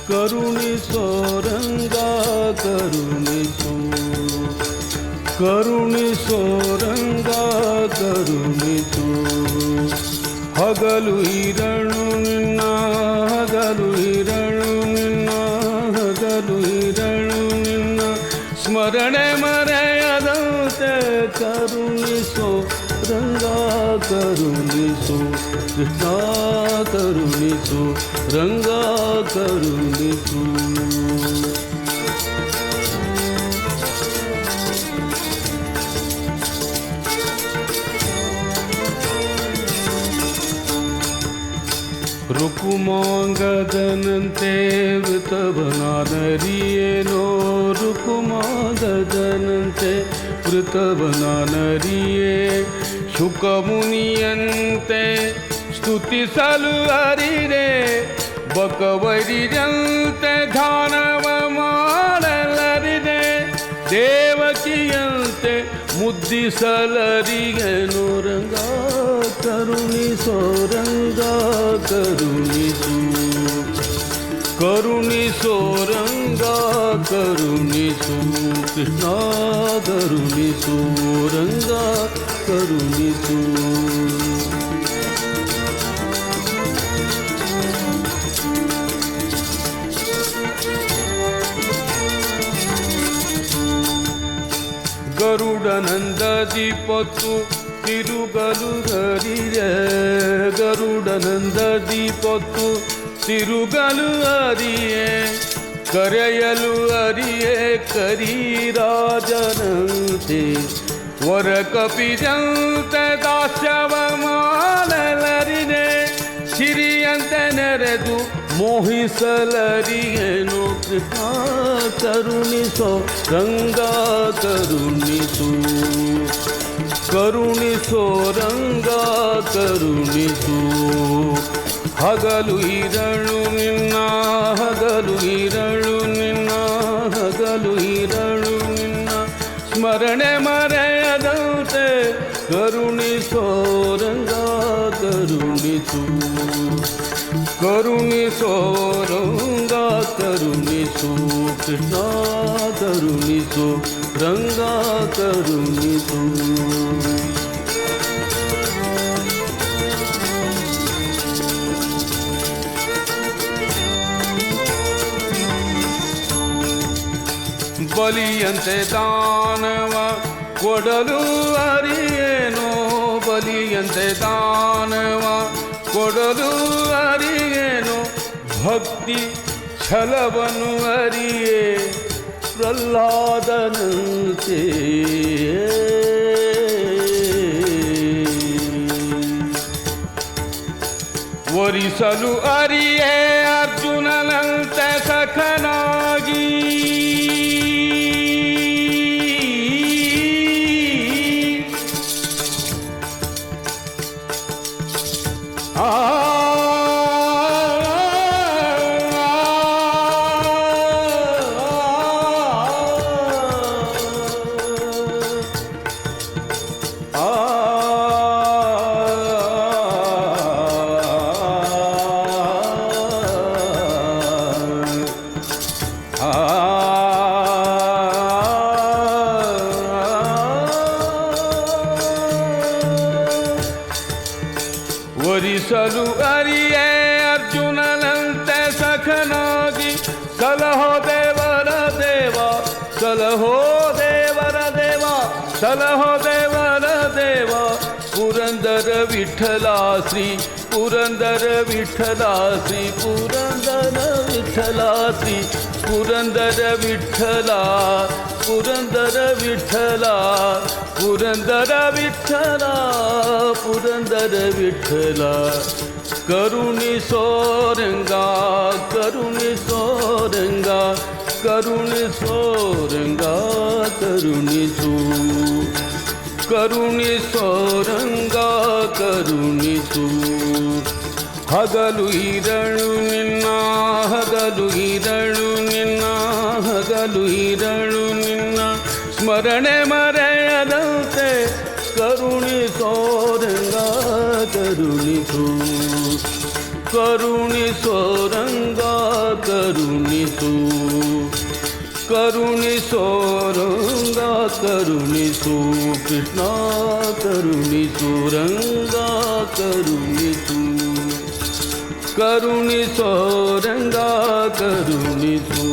ಕರುಣಿಸೋ ರಂಗ ಕರುಣಿಸೋ ಕರುಣಿಸೋ ರಂಗ ಕರುಣಿಸೋ ಹಗಲು ಇರಳು ನಿನ್ನ ಹಗಲು ಇರಳು ನಿನ್ನ ಹಗಲು ಇರಳು ನಿನ್ನ ಸ್ಮರಣೆ ಮರೆಯದಂತೆ ಕರುಣಿಸೋ ರಂಗ ಕರುಣಿಸೋ ಕೃಷ್ಣ ಕರುಣಿಸೋ ರಂಗ ಕರುಣಿಸೋ ರುಕುಮಾಂಗದನಂತೆ ವೃತವನಾನರಿಯೇನೋ ರುಕುಮಾಂಗದನಂತೆ ವೃತವನಾನರಿಯೇ ಶುಕಮುನಿಯಂತೆ ಸ್ತುತಿಸಲು ಅರಿರೆ ಬಕವರಿಯಂತೆ ಧ್ಯಾನವ ಮಾಡಲರಿದೆ ದೇವಕಿಯಂತೆ ಮುದ್ದಿಸಲರಿಗೆನು ರಂಗ ಕರುಣಿಸೋ ರಂಗ ಕರುಣಿಸು ಕರುಣಿಸೋ ರಂಗ ಕರುಣಿಸು ಕೃಷ್ಣ ಕರುಣಿಸೋ ರಂಗ ಕರುಣಿಸು ಗರುಡನಂದದಿ ಪೊತ್ತು ತಿರುಗಲು ಹರಿರೆ ಗರುಡನಂದದಿ ಪೊತ್ತು ತಿರುಗಲು ಹರಿಯೇ ಕರೆಯಲು ಹರಿಯೇ ಕರಿರಾಜನಂತೆ ವರ ಕಪಿದಂತೆ ದಾಸ್ಯವ ಮಾಡಲರಿದೆ ಸಿರಿಯಂತೆ ನೆರೆದು ಮೋಹಿಸಲರಿಯೇನು ಕೃಷ್ಣ ಕರುಣಿಸೋ ರಂಗ ಕರುಣಿಸು ಕರುಣಿಸೋ ರಂಗ ಕರುಣಿಸು ಹಗಲು ಇರಳು ನಿನ್ನ ಹಗಲು ಇರಳು ನಿನ್ನ ಹಗಲು ಇರಳು ನಿನ್ನ ಸ್ಮರಣೆ ಮರೆಯದಂತೆ ಕರುಣಿಸೋ ರಂಗ ಕರುಣಿಸು ಕರುಣಿಸೋ ರಂಗ ಕರುಣಿಸು ಕೃಷ್ಣ ಕರುಣಿಸು ರಂಗ ಕರುಣಿಸು ಬಲಿಯಂತೆ ದಾನವ ಕೊಡಲು ಅರಿಯೇನೋ ಬಲಿಯಂತೆ ದಾನವ ಕೊಡಲು ಅರಿಯೇನೋ ಭಕ್ತಿ ಛಲವನ್ನು ಅರಿಯೇ ಪ್ರಹ್ಲಾದನಂತೆ ವರಿಸಲು ಅರಿಯೇ ಅರ್ಜುನನಂತೆ ಸಖನಾಗಿ ವರಿಸಲು ಅರಿಯೇ ಅರ್ಜುನನಂತೆ ಸಖನಾಗಿ ಸಲಹೋ ದೇವರ ದೇವ ಸಲಹೋ ದೇವರ ದೇವ ಸಲಹೋ ದೇವರ ದೇವ ಪುರಂದರ ವಿಠಲ ಶ್ರೀ ಪುರಂದರ ವಿಠಲ ಶ್ರೀ ಪುರಂದರ ವಿಠಲ ಶ್ರೀ ಪುರಂದರ ವಿಠಲ ಪುರಂದರ ವಿಠಲ ಪುರಂದರ ವಿಠಲ ಪುರಂದರ ವಿಠಲ ಕರುಣಿಸೋ ರಂಗ ಕರುಣಿಸೋ ರಂಗ ಕರುಣಿಸೋ ರಂಗ ಕರುಣಿಸು ಕರುಣಿಸೋ ರಂಗ ಕರುಣಿಸು ಹಗಲು ಇರಳು ನಿನ್ನ ಹಗಲು ಇರಳು ನಿನ್ನ ಹಗಲು ಇರಳು ನಿನ್ನ ಸ್ಮರಣೆ ಮರೆಯದಂತೆ ಕರುಣಿಸೋ ರಂಗ ಕರುಣಿಸು ಕರುಣಿಸೋ ರಂಗ ಕರುಣಿಸು ಕರುಣಿಸೋ ರಂಗ ಕರುಣಿಸು ಕೃಷ್ಣ ಕರುಣಿಸು ರಂಗ ಕರುಣಿಸು ಕರುಣಿಸೋ ರಂಗ ಕರುಣಿಸು